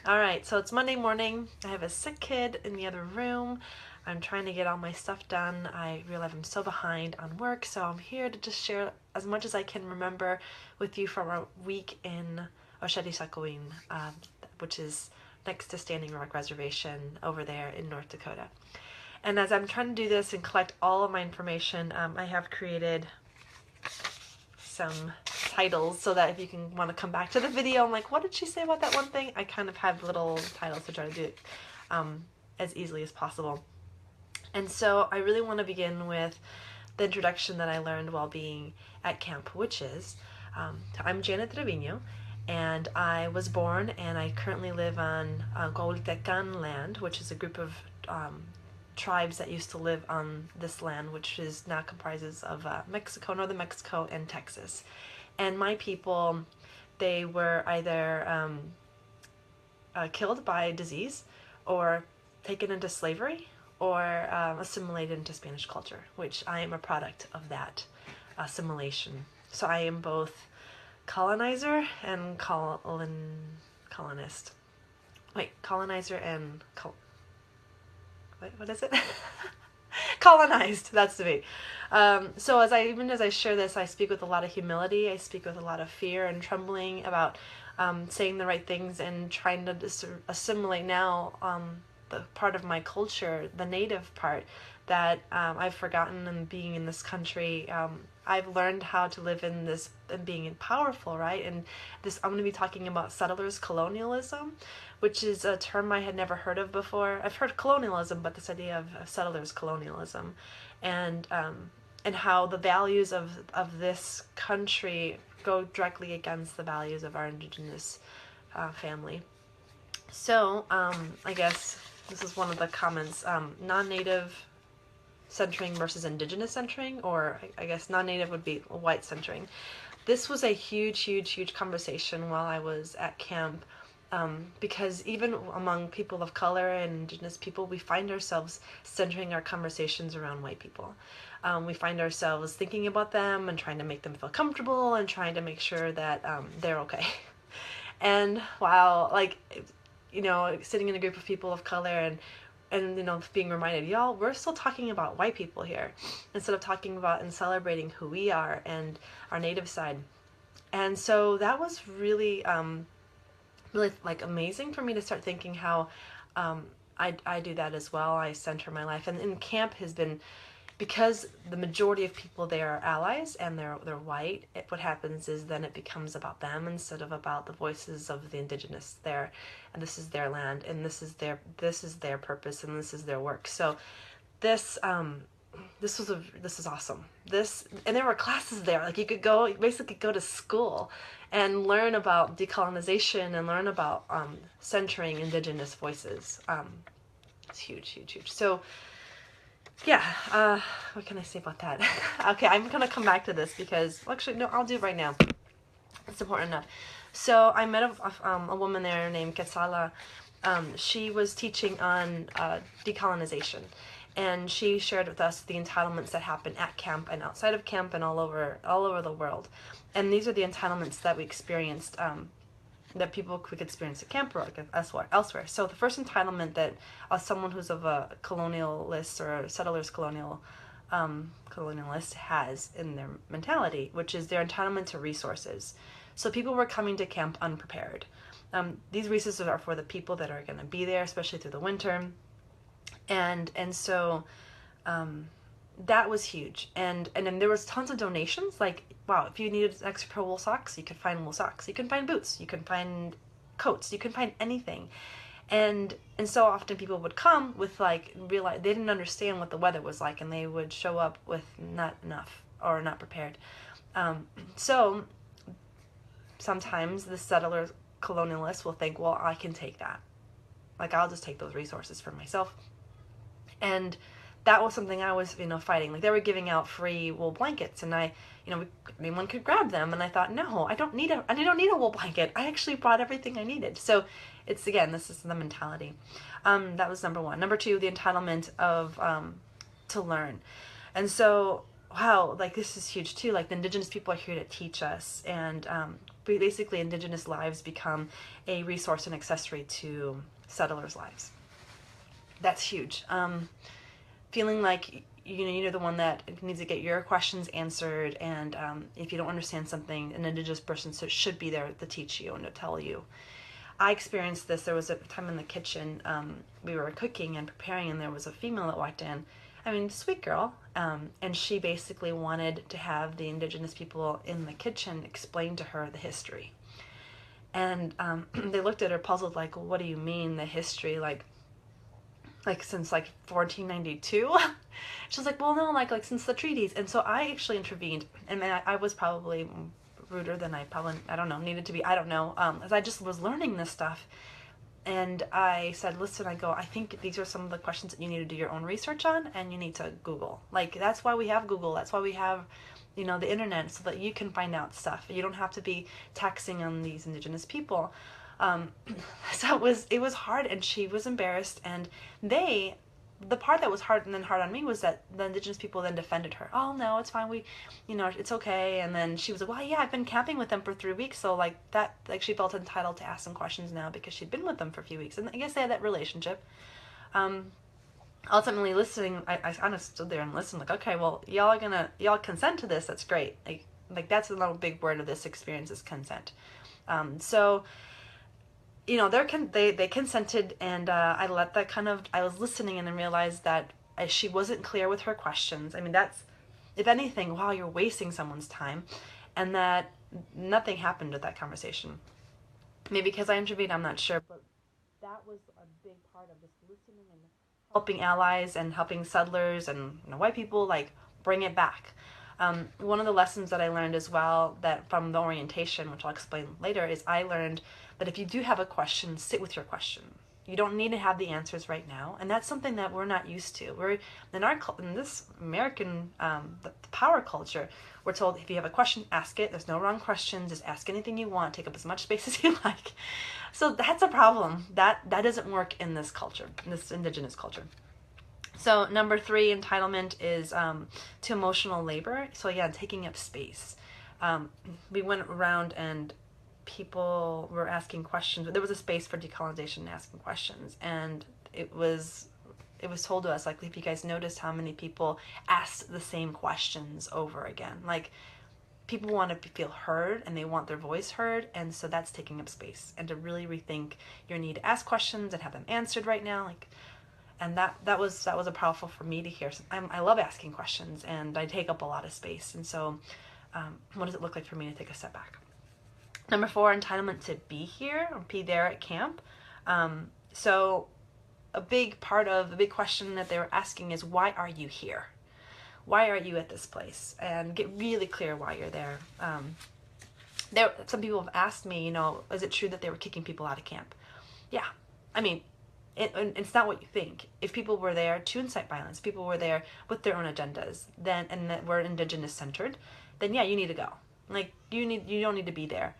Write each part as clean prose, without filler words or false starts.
All right, so it's Monday morning. I have a sick kid in the other room. I'm trying to get all my stuff done. I realize I'm so behind on work, so I'm here to just share as much as I can remember with you from our week in Oceti Sakowin, which is next to Standing Rock Reservation over there in North Dakota. And as I'm trying to do this and collect all of my information, I have created some titles so that if you can want to come back to the video, I'm like, what did she say about that one thing? I kind of have little titles to try to do it as easily as possible. And so I really want to begin with the introduction that I learned while being at camp, which is I'm Janet Trevino, and I was born and I currently live on Cuddling land, which is a group of tribes that used to live on this land, which is now comprises of Mexico, northern Mexico, and Texas. And my people, they were either killed by disease, or taken into slavery, or assimilated into Spanish culture, which I am a product of that assimilation. So I am both colonizer and colonist. Wait, colonizer and what is it? Colonized. That's to me. So as I share this, I speak with a lot of humility. I speak with a lot of fear and trembling about saying the right things and trying to assimilate now the part of my culture, the native part that I've forgotten in being in this country. I've learned how to live in this and being powerful, right? And this, I'm going to be talking about settlers colonialism, which is a term I had never heard of before. I've heard colonialism, but this idea of settlers colonialism, and how the values of this country go directly against the values of our indigenous family. So I guess this is one of the comments: non-native centering versus indigenous centering, or I guess non-native would be white centering. This was a huge conversation while I was at camp, because even among people of color and indigenous people, we find ourselves centering our conversations around white people. We find ourselves thinking about them and trying to make them feel comfortable and trying to make sure that they're okay. And wow, like, sitting in a group of people of color and being reminded, y'all, we're still talking about white people here instead of talking about and celebrating who we are and our native side. And so that was really really like amazing for me to start thinking how I do that as well. I center my life, and in camp has been, because the majority of people there are allies and they're white. What happens is then it becomes about them instead of about the voices of the indigenous there, and this is their land, and this is their purpose, and this is their work. So this is awesome. And there were classes there, like you could basically go to school and learn about decolonization and learn about centering indigenous voices. It's huge. So yeah, what can I say about that? Okay, I'm gonna come back to this because, actually, no, I'll do it right now. It's important enough. So I met a woman there named Quetzala. She was teaching on decolonization, and she shared with us the entitlements that happen at camp and outside of camp and all over the world. And these are the entitlements that we experienced, that people could experience at camp or elsewhere. So the first entitlement that someone who's of a colonialist or a settlers colonialist has in their mentality, which is their entitlement to resources. So people were coming to camp unprepared. These resources are for the people that are going to be there, especially through the winter. And so that was huge. And then there was tons of donations. Like, wow, if you needed extra pair of wool socks, you could find wool socks. You can find boots. You can find coats. You can find anything. And so often people would come with, like, realize they didn't understand what the weather was like, and they would show up with not enough or not prepared. So sometimes the settler colonialists will think, well, I can take that. Like, I'll just take those resources for myself. And that was something I was, fighting. Like, they were giving out free wool blankets, and anyone could grab them. And I thought, no, I don't need a wool blanket. I actually brought everything I needed. So it's, again, this is the mentality. That was number one. Number two, the entitlement of to learn. And so, wow, like, this is huge too. Like, the indigenous people are here to teach us, and basically Indigenous lives become a resource and accessory to settlers' lives. That's huge. Feeling like you're the one that needs to get your questions answered, and if you don't understand something, an Indigenous person should be there to teach you and to tell you. I experienced this. There was a time in the kitchen, we were cooking and preparing, and there was a female that walked in. I mean, sweet girl. And she basically wanted to have the Indigenous people in the kitchen explain to her the history. And they looked at her puzzled, like, well, what do you mean, the history? Like since 1492? She was like, well, no, like since the treaties. And so I actually intervened, and I was probably ruder than I don't know, needed to be, I don't know, as I just was learning this stuff. And I said, listen, I think these are some of the questions that you need to do your own research on, and you need to Google. Like, that's why we have Google. That's why we have, the internet, so that you can find out stuff. You don't have to be taxing on these Indigenous people. So it was hard, and she was embarrassed, and the part that was hard on me was that the Indigenous people then defended her. Oh, no, it's fine. It's okay. And then she was like, well, yeah, I've been camping with them for 3 weeks. So she felt entitled to ask some questions now because she'd been with them for a few weeks. And I guess they had that relationship. Ultimately listening, I kind of stood there and listened, like, okay, well, y'all consent to this. That's great. Like that's another big word of this experience is consent. So they consented, and I let that I was listening and then realized that she wasn't clear with her questions. I mean, that's, if anything, wow, you're wasting someone's time, and that nothing happened with that conversation. Maybe because I intervened, I'm not sure, but that was a big part of just listening and helping allies and helping settlers and white people, like, bring it back. One of the lessons that I learned as well, that from the orientation, which I'll explain later, is I learned that if you do have a question, sit with your question. You don't need to have the answers right now, and that's something that we're not used to. We're in this American the power culture, we're told if you have a question, ask it. There's no wrong questions. Just ask anything you want. Take up as much space as you like. So that's a problem. That doesn't work in this culture, in this Indigenous culture. So number 3, entitlement, is to emotional labor. So yeah, taking up space. We went around and people were asking questions. There was a space for decolonization and asking questions, and it was told to us, like, if you guys noticed how many people asked the same questions over again. Like, people want to feel heard, and they want their voice heard, and so that's taking up space. And to really rethink your need to ask questions and have them answered right now, like. And that was a powerful for me to hear. I love asking questions, and I take up a lot of space. And so, what does it look like for me to take a step back? Number 4, entitlement to be here or be there at camp. So, a big question that they were asking is, why are you here? Why are you at this place? And get really clear why you're there. Some people have asked me, is it true that they were kicking people out of camp? Yeah, I mean. It's not what you think. If people were there to incite violence, people were there with their own agendas, and that were Indigenous centered, then yeah, you need to go. Like, you don't need to be there.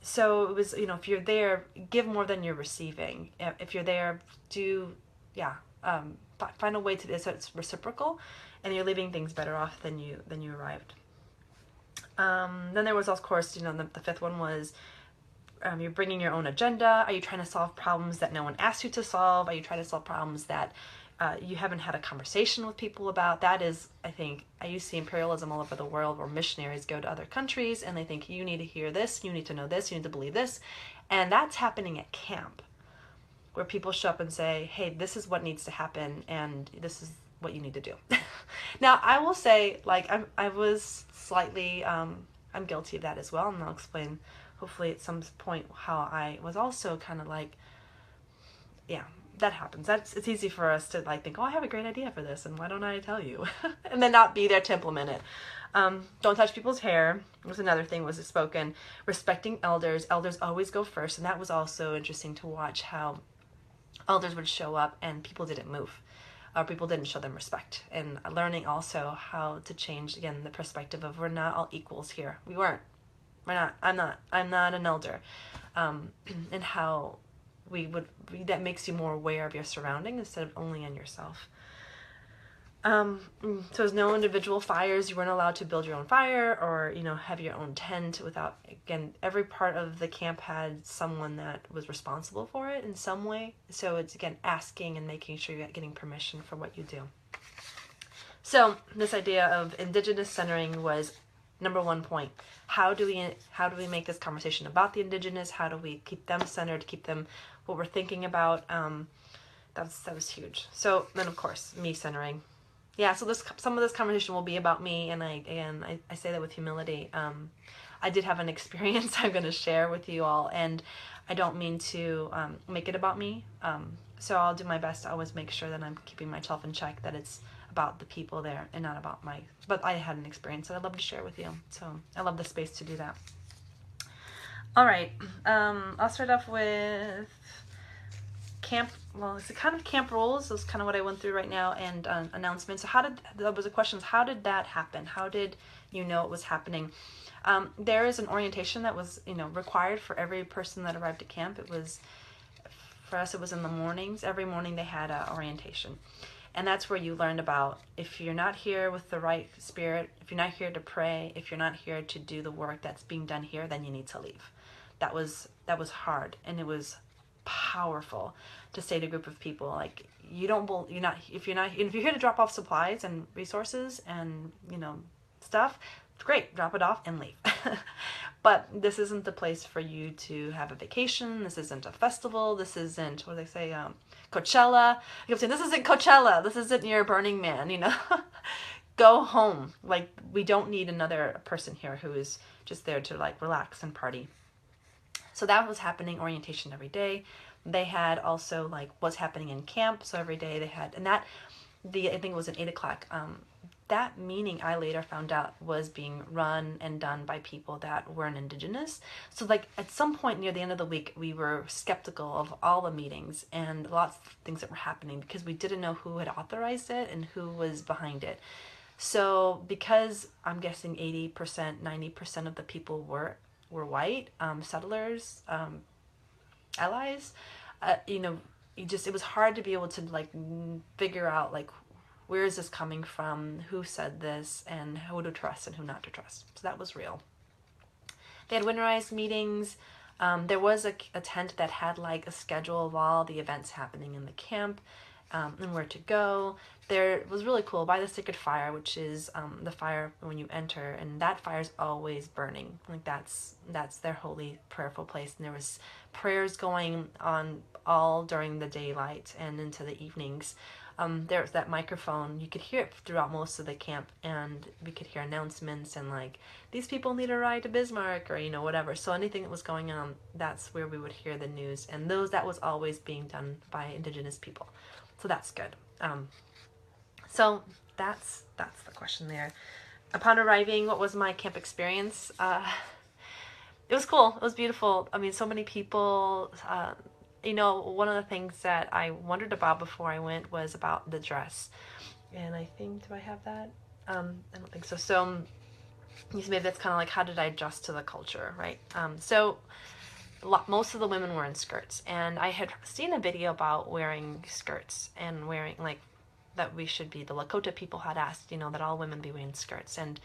So it was, if you're there, give more than you're receiving. If you're there, find a way to so it's reciprocal, and you're leaving things better off than you arrived. Then there was, of course, the 5th one was. You're bringing your own agenda. Are you trying to solve problems that no one asked you to solve? Are you trying to solve problems that you haven't had a conversation with people about? That is, I think, you see imperialism all over the world, where missionaries go to other countries and they think, you need to hear this, you need to know this, you need to believe this. And that's happening at camp, where people show up and say, hey, this is what needs to happen, and this is what you need to do. Now, I will say, like, I was slightly, I'm guilty of that as well, and I'll explain hopefully at some point how I was also kind of like, yeah, that happens. It's easy for us to think, oh, I have a great idea for this, and why don't I tell you? And then not be there to implement it. Don't touch people's hair was another thing, was spoken. Respecting elders. Elders always go first, and that was also interesting to watch how elders would show up and people didn't move. People didn't show them respect. And learning also how to change, again, the perspective of, we're not all equals here. We weren't. I'm not an elder. And how that makes you more aware of your surroundings instead of only on yourself. So there's no individual fires. You weren't allowed to build your own fire or, have your own tent without, again, every part of the camp had someone that was responsible for it in some way. So it's, again, asking and making sure you're getting permission for what you do. So this idea of indigenous centering was number one point. How do we make this conversation about the indigenous? How do we keep them centered, keep them what we're thinking about? That was huge. So then, of course, me centering. Yeah, so some of this conversation will be about me, and I say that with humility. I did have an experience I'm going to share with you all, and I don't mean to make it about me. So I'll do my best to always make sure that I'm keeping myself in check, that it's about the people there and not about but I had an experience that I'd love to share with you. So I love the space to do that. All right, I'll start off with camp. Well, it's kind of camp rules. That's kind of what I went through right now, and announcements. So there was a question: how did that happen? How did you know it was happening? There is an orientation that was, required for every person that arrived at camp. For us, it was in the mornings. Every morning they had an orientation. And that's where you learned about, if you're not here with the right spirit, if you're not here to pray, if you're not here to do the work that's being done here, then you need to leave. That was hard, and it was powerful to say to a group of people, like, if you're here to drop off supplies and resources and, stuff, great, drop it off and leave. But this isn't the place for you to have a vacation. This isn't a festival. This isn't, what do they say, Coachella. I kept saying, this isn't Coachella. This isn't your Burning Man, Go home. Like, we don't need another person here who is just there to, like, relax and party. So that was happening, orientation every day. They had also, like, what's happening in camp. So every day they had, and I think it was at 8 o'clock. That meeting, I later found out, was being run and done by people that weren't indigenous. So, like, at some point near the end of the week, we were skeptical of all the meetings and lots of things that were happening because we didn't know who had authorized it and who was behind it. So, because I'm guessing 80%, 90% of the people were white, settlers, allies, it was hard to be able to, like, figure out, like, where is this coming from, who said this, and who to trust and who not to trust. So that was real. They had winterized meetings. There was a tent that had, like, a schedule of all the events happening in the camp, and where to go. There was really cool, by the sacred fire, which is the fire when you enter, and that fire is always burning. Like, that's their holy, prayerful place. And there was prayers going on all during the daylight and into the evenings. There was that microphone. You could hear it throughout most of the camp, and we could hear announcements and, like, these people need a ride to Bismarck, or, whatever. So anything that was going on, that's where we would hear the news. And that was always being done by indigenous people. So that's good. So that's the question there. Upon arriving, what was my camp experience? It was cool. It was beautiful. I mean, so many people. One of the things that I wondered about before I went was about the dress. And I think, do I have that? I don't think so. So maybe that's kind of like, how did I adjust to the culture, right? So most of the women were in skirts. And I had seen a video about wearing skirts and wearing, like, that we should be, the Lakota people had asked, that all women be wearing skirts. And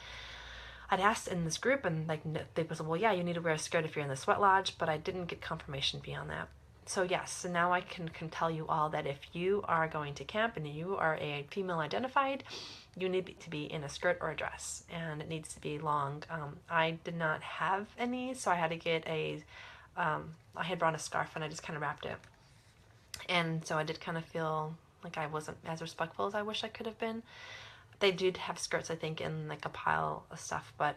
I'd asked in this group, and, like, they said, well, yeah, you need to wear a skirt if you're in the sweat lodge, but I didn't get confirmation beyond that. So yes, so now I can tell you all that if you are going to camp and you are a female identified, you need to be in a skirt or a dress, and it needs to be long. I did not have any, so I had to get I had brought a scarf and I just kind of wrapped it. And so I did kind of feel like I wasn't as respectful as I wish I could have been. They did have skirts, I think, in, like, a pile of stuff, but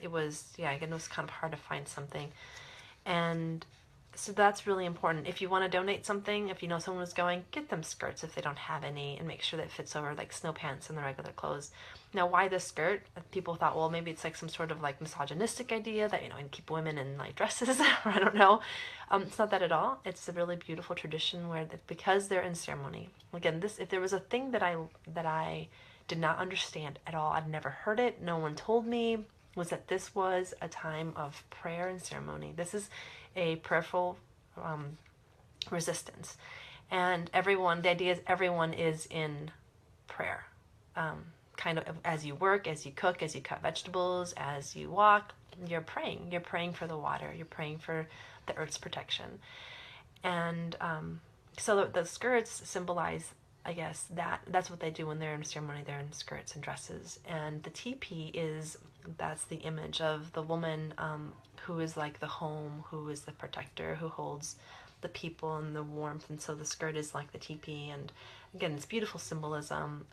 it was, again, it was kind of hard to find something. And so that's really important. If you want to donate something, if you know someone was going, get them skirts if they don't have any, and make sure that it fits over, like, snow pants and the regular clothes. Now, why this skirt? People thought, well, maybe it's, like, some sort of, like, misogynistic idea that, and keep women in, like, dresses, or I don't know. It's not that at all. It's a really beautiful tradition where, because they're in ceremony. Again, if there was a thing that I did not understand at all, I'd never heard it, no one told me, was that this was a time of prayer and ceremony. This is a prayerful resistance. And the idea is everyone is in prayer. kind of as you work, as you cook, as you cut vegetables, as you walk, you're praying. You're praying for the water. You're praying for the earth's protection. And so the skirts symbolize, I guess, that's what they do when they're in ceremony. They're in skirts and dresses. And the teepee that's the image of the woman who is like the home, who is the protector, who holds the people and the warmth. And so the skirt is like the teepee. And again, it's beautiful symbolism,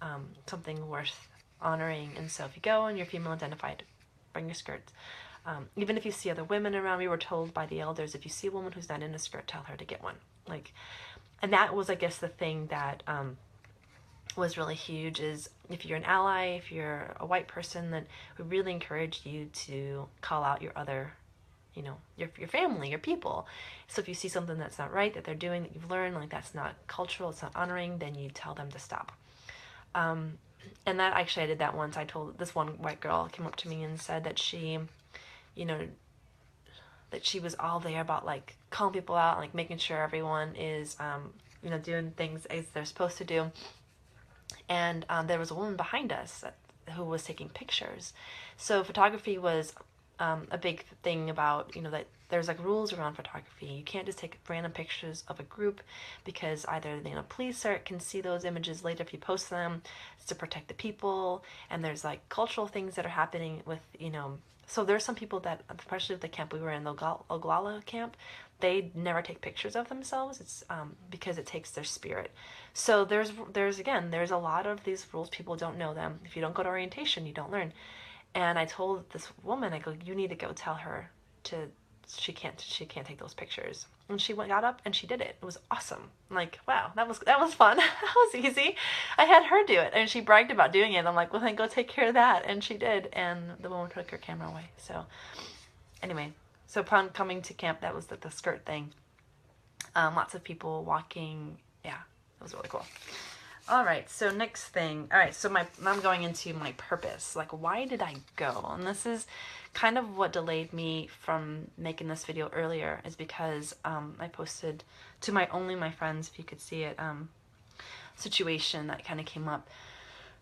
something worth honoring. And so if you go and you're female identified, bring your skirts. Even if you see other women around, we were told by the elders, if you see a woman who's not in a skirt, tell her to get one. And that was, I guess, the thing that was really huge, is if you're an ally, if you're a white person, that we really encourage you to call out your other, your family, your people. So if you see something that's not right, that they're doing, that you've learned, that's not cultural, it's not honoring, then you tell them to stop. And that, actually, I did that once. I told this one white girl came up to me and said that she, that she was all there about calling people out, making sure everyone is, doing things as they're supposed to do. And there was a woman behind us who was taking pictures. So photography was a big thing about, that there's rules around photography. You can't just take random pictures of a group, because either police can see those images later if you post them. It's to protect the people, and there's cultural things that are happening with, so there's some people that, especially at the camp we were in, the Oglala camp, they never take pictures of themselves. It's because it takes their spirit. So there's a lot of these rules. People don't know them. If you don't go to orientation, you don't learn. And I told this woman, I go, you need to go tell her she can't take those pictures. And she got up and she did it. It was awesome. Wow, that was fun. That was easy. I had her do it, and she bragged about doing it. I'm like, well, then go take care of that. And she did. And the woman took her camera away. So anyway, so upon coming to camp, that was the skirt thing. Lots of people walking. Yeah, it was really cool. All right, so next thing. All right, so I'm going into my purpose. Why did I go? And this is kind of what delayed me from making this video earlier, is because I posted to my friends, if you could see it, situation that kind of came up.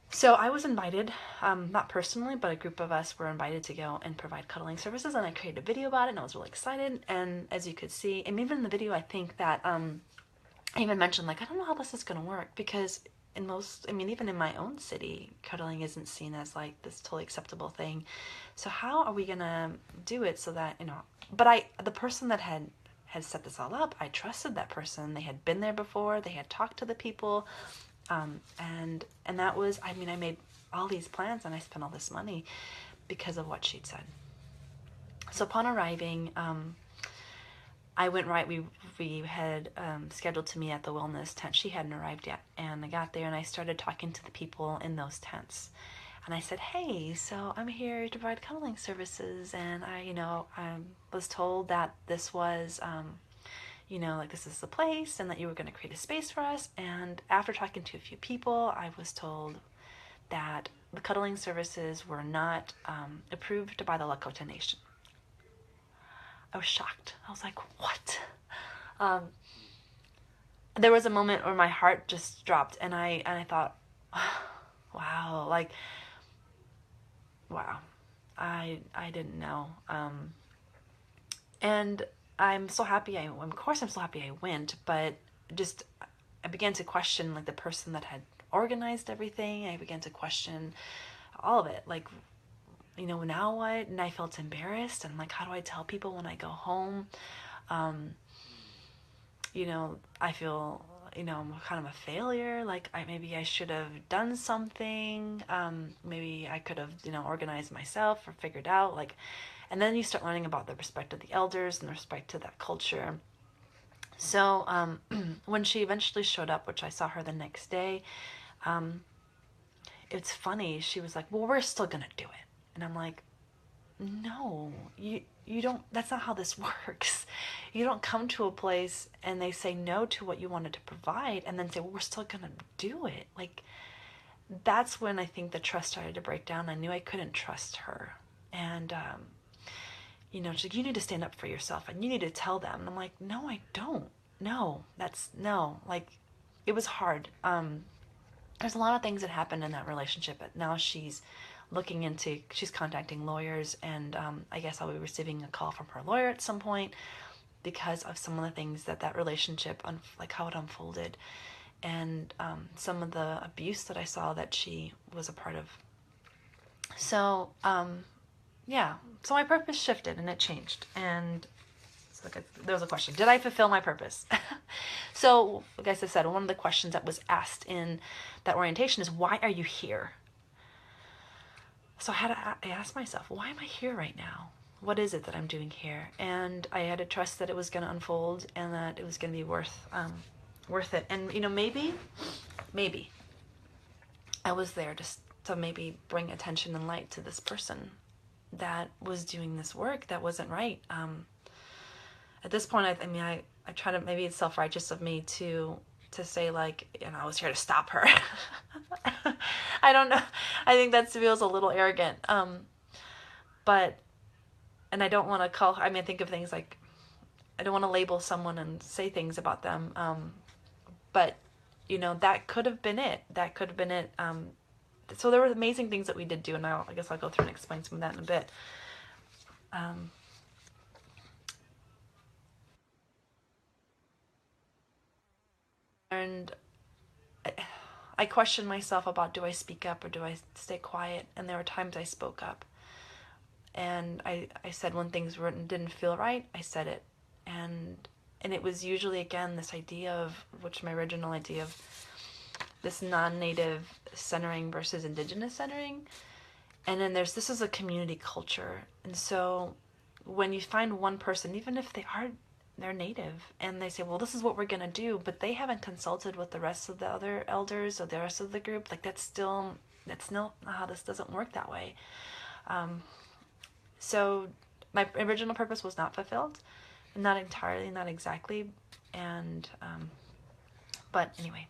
So I was invited, not personally, but a group of us were invited to go and provide cuddling services, and I created a video about it, and I was really excited. And as you could see, and even in the video, I think that I even mentioned, I don't know how this is going to work, because even in my own city, cuddling isn't seen as this totally acceptable thing. So how are we going to do it so that, but the person that had set this all up, I trusted that person. They had been there before. They had talked to the people. And that was, I made all these plans and I spent all this money because of what she'd said. So upon arriving, I went right. We had scheduled to meet at the wellness tent. She hadn't arrived yet, and I got there and I started talking to the people in those tents. And I said, "Hey, so I'm here to provide cuddling services, and I was told that this was, this is the place, and that you were going to create a space for us. And after talking to a few people, I was told that the cuddling services were not approved by the Lakota Nation." I was shocked. I was like, what? There was a moment where my heart just dropped, and I thought, wow, wow, I didn't know. And I'm so happy of course I'm so happy I went, but just, I began to question, the person that had organized everything. I began to question all of it, now what? And I felt embarrassed, and how do I tell people when I go home? I feel, I'm kind of a failure. Maybe I should have done something. Maybe I could have, organized myself or figured out, and then you start learning about the respect of the elders and the respect to that culture. So, when she eventually showed up, which I saw her the next day, it's funny. She was like, well, we're still going to do it. And I'm like, no, you don't, that's not how this works. You don't come to a place and they say no to what you wanted to provide and then say, well, we're still going to do it. That's when I think the trust started to break down. I knew I couldn't trust her. And, she's like, you need to stand up for yourself and you need to tell them. And I'm like, no, I don't. No, no. It was hard. there's a lot of things that happened in that relationship, but now she's contacting lawyers, and I guess I'll be receiving a call from her lawyer at some point because of some of the things that relationship, like how it unfolded, and some of the abuse that I saw that she was a part of. So, yeah, so my purpose shifted and it changed. And so there was a question: did I fulfill my purpose? So, like I said, one of the questions that was asked in that orientation is, why are you here? So I asked myself, why am I here right now? What is it that I'm doing here? And I had to trust that it was going to unfold and that it was going to be worth it. And maybe I was there to maybe bring attention and light to this person that was doing this work that wasn't right. At this point, I try to, maybe it's self-righteous of me to say, like, I was here to stop her. I don't know. I think that feels a little arrogant. But, and I don't want to I think of things like, I don't want to label someone and say things about them. But, that could have been it. That could have been it. So there were amazing things that we did do, and I guess I'll go through and explain some of that in a bit. And I questioned myself about, do I speak up or do I stay quiet? And there were times I spoke up. And I said when things didn't feel right, I said it. And it was usually, again, this idea of, my original idea of this non-native centering versus indigenous centering. And then this is a community culture. And so when you find one person, even if they're native, and they say, well, this is what we're going to do, but they haven't consulted with the rest of the other elders or the rest of the group, like that's not how this doesn't work that way. So my original purpose was not fulfilled, not entirely, not exactly. And, but anyway,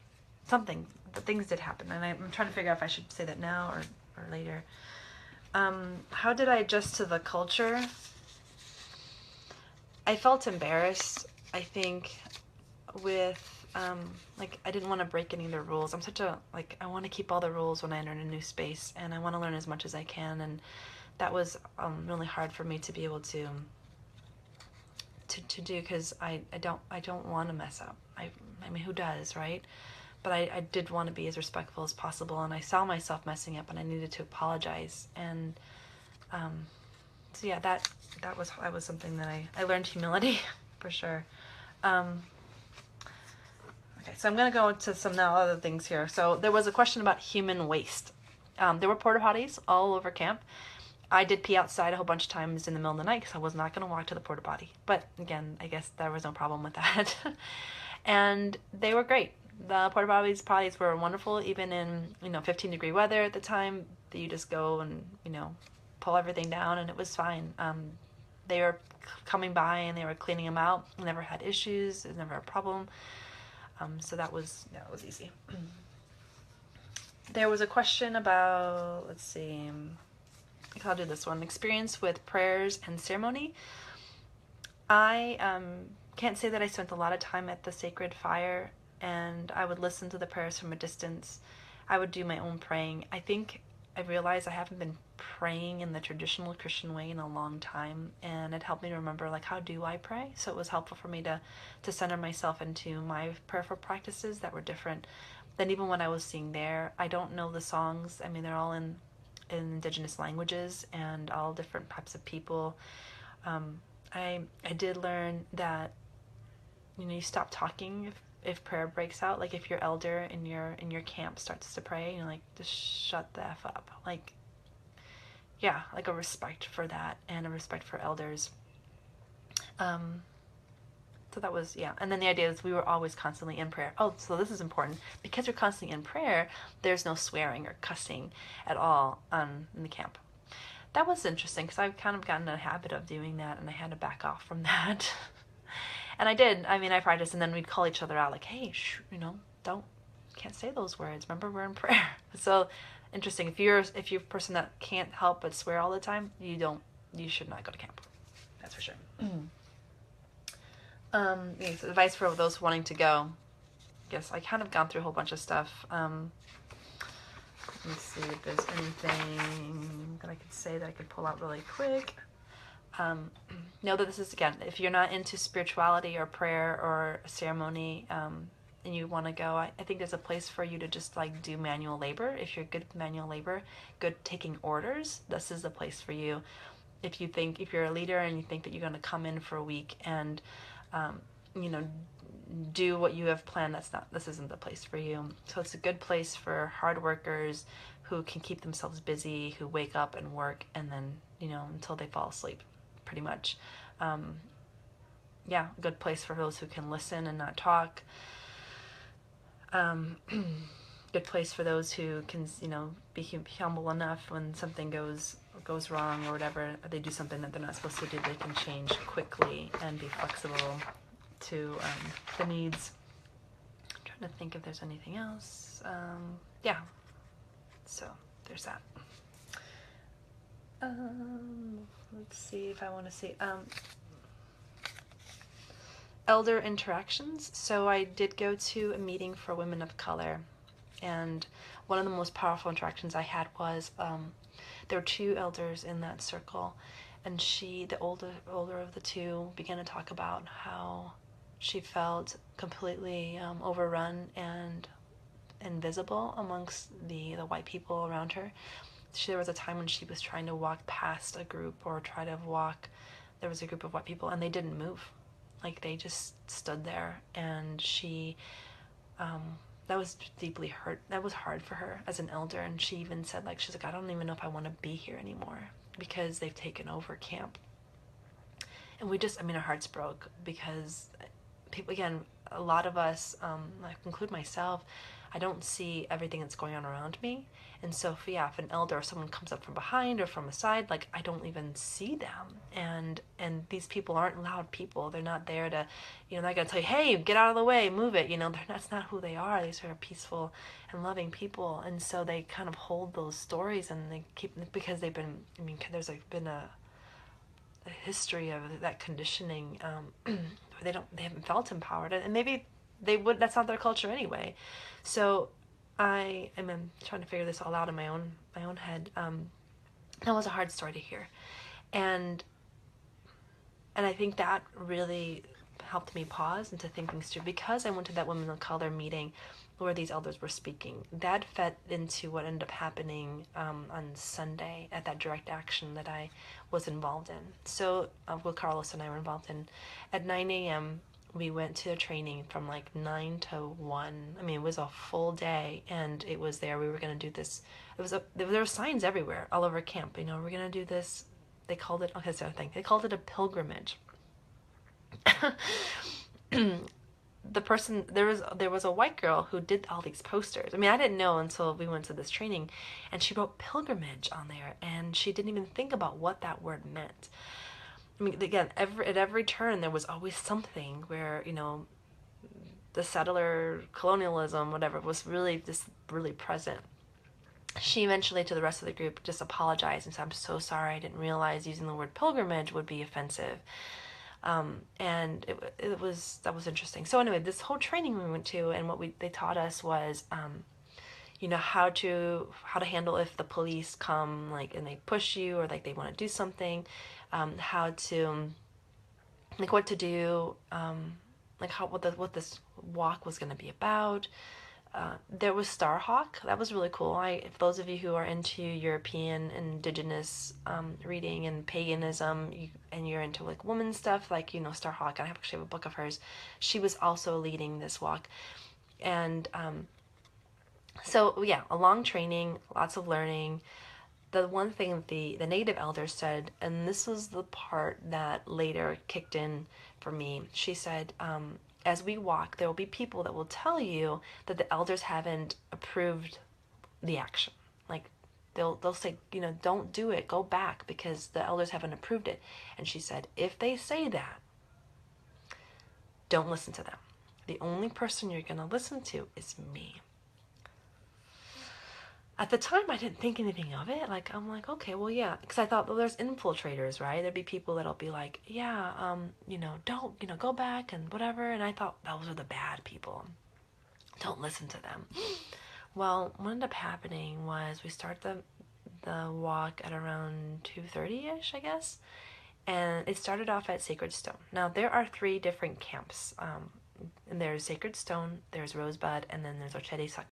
the things did happen, and I'm trying to figure out if I should say that now or later. How did I adjust to the culture? I felt embarrassed, I think, with, I didn't want to break any of the rules. I'm I want to keep all the rules when I enter a new space, and I want to learn as much as I can, and that was really hard for me to be able to do, because I don't want to mess up. I mean, who does, right? But I did want to be as respectful as possible, and I saw myself messing up, and I needed to apologize, and so yeah, that was something that I learned humility for sure. Okay, so I'm going to go into some now other things here. So there was a question about human waste. There were porta potties all over camp. I did pee outside a whole bunch of times in the middle of the night because I was not going to walk to the porta potty. But again, I guess there was no problem with that. And they were great. The porta potties were wonderful, even in 15-degree weather at the time. You just go and pull everything down, and it was fine. They were coming by and they were cleaning them out. I never had issues. It was never a problem. So that was easy. There was a question about, let's see, I'll do this one. Experience with prayers and ceremony. I can't say that I spent a lot of time at the sacred fire, and I would listen to the prayers from a distance. I would do my own praying. I think I realized I haven't been praying in the traditional Christian way in a long time, and it helped me to remember, how do I pray? So it was helpful for me to center myself into my prayerful practices that were different than even what I was seeing there. I don't know the songs. I mean, they're all in indigenous languages and all different types of people. I did learn that you stop talking if prayer breaks out. Like if your elder in your camp starts to pray, just shut the F up. A respect for that and a respect for elders. So that was, and then the idea is we were always constantly in prayer. Oh, so this is important. Because we're constantly in prayer, there's no swearing or cussing at all in the camp. That was interesting because I've kind of gotten in a habit of doing that, and I had to back off from that. And I did. I mean, I practiced, and then we'd call each other out hey, can't say those words. Remember, we're in prayer. So interesting. If you're a person that can't help but swear all the time, you should not go to camp. That's for sure. Advice for those wanting to go. guess I kind of gone through a whole bunch of stuff. Let me see if there's anything that I could say that I could pull out really quick. Know that this is, again, if you're not into spirituality or prayer or ceremony, and you want to go, I think there's a place for you to just like do manual labor. If you're good with manual labor, good taking orders, this is the place for you. If you're a leader and you think that you're going to come in for a week and, do what you have planned, this isn't the place for you. So it's a good place for hard workers who can keep themselves busy, who wake up and work and then, until they fall asleep, pretty much. A good place for those who can listen and not talk. Good place for those who can, be humble enough when something goes wrong or whatever, or they do something that they're not supposed to do, they can change quickly and be flexible to the needs. I'm trying to think if there's anything else. So there's that. Let's see if I want to see. Elder interactions. So I did go to a meeting for women of color, and one of the most powerful interactions I had was there were two elders in that circle, and the older of the two, began to talk about how she felt completely overrun and invisible amongst the white people around her. There was a time when she was trying to walk past a group or try to walk. There was a group of white people and they didn't move. Like they just stood there, and she, that was deeply hurt. That was hard for her as an elder. And she even said, like, she's like, I don't even know if I want to be here anymore because they've taken over camp. And our hearts broke because people, again, a lot of us, I include myself, I don't see everything that's going on around me. And so if an elder or someone comes up from behind or from a side, like I don't even see them. And these people aren't loud people. They're not there to, they're not going to tell you, hey, get out of the way, move it. That's not who they are. These are peaceful and loving people. And so they kind of hold those stories and they keep, because they've been, there's been a history of that conditioning, where they haven't felt empowered, and maybe they would, that's not their culture anyway. So I am trying to figure this all out in my own head. That was a hard story to hear, and I think that really helped me pause and to think things through, because I went to that women of color meeting where these elders were speaking. That fed into what ended up happening on Sunday at that direct action that I was involved in. So Will Carlos and I were involved in. At 9 a.m. we went to a training from like 9 to 1. It was a full day, and it was there. We were going to do this. There were signs everywhere, all over camp. We're going to do this. They called it, okay, that's the other thing. They called it a pilgrimage. There was a white girl who did all these posters. I didn't know until we went to this training, and she wrote pilgrimage on there, and she didn't even think about what that word meant. Again, at every turn there was always something where, the settler colonialism, whatever, was really just really present. She eventually, to the rest of the group, just apologized and said, I'm so sorry, I didn't realize using the word pilgrimage would be offensive. And that was interesting. So anyway, this whole training we went to, and what they taught us was, how to handle if the police come, like, and they push you, or like they want to do something, how to, like, what to do, like what this walk was going to be about. There was Starhawk. That was really cool. If those of you who are into European indigenous reading and paganism, and you're into like woman stuff, like Starhawk, and I actually have a book of hers. She was also leading this walk, and so yeah, a long training, lots of learning. The one thing the native elder said, and this was the part that later kicked in for me. She said, as we walk, there will be people that will tell you that the elders haven't approved the action. Like they'll say, don't do it, go back because the elders haven't approved it. And she said, if they say that, don't listen to them. The only person you're going to listen to is me. At the time, I didn't think anything of it. Like, I'm like, okay, well, yeah. Because I thought, well, there's infiltrators, right? There'd be people that'll be like, yeah, don't, go back and whatever. And I thought those are the bad people. Don't listen to them. Well, what ended up happening was we started the walk at around 2:30ish, I guess, and it started off at Sacred Stone. Now there are 3 different camps. And there's Sacred Stone, there's Rosebud, and then there's Oceti